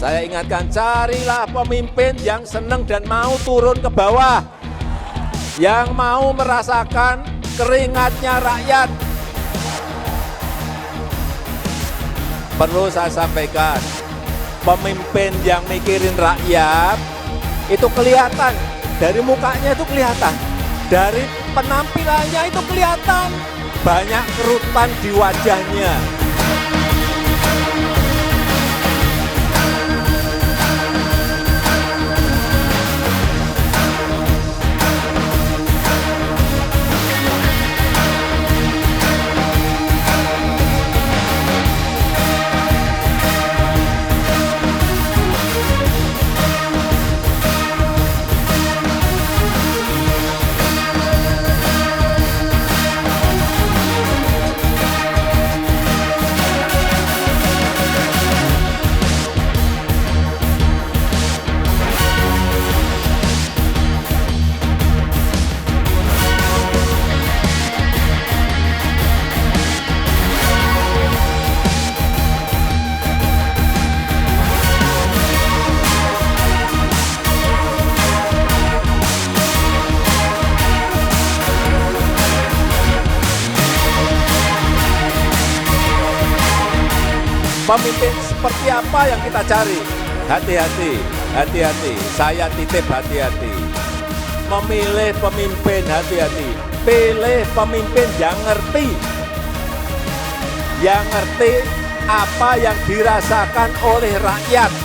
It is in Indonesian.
Saya ingatkan, carilah pemimpin yang senang dan mau turun ke bawah, yang mau merasakan keringatnya rakyat. Perlu saya sampaikan, pemimpin yang mikirin rakyat itu kelihatan, dari mukanya itu kelihatan, dari penampilannya itu kelihatan, banyak kerutan di wajahnya. Pemimpin seperti apa yang kita cari? Hati-hati, hati-hati. Saya titip hati-hati. Memilih pemimpin, hati-hati. Pilih pemimpin yang ngerti. Yang ngerti apa yang dirasakan oleh rakyat.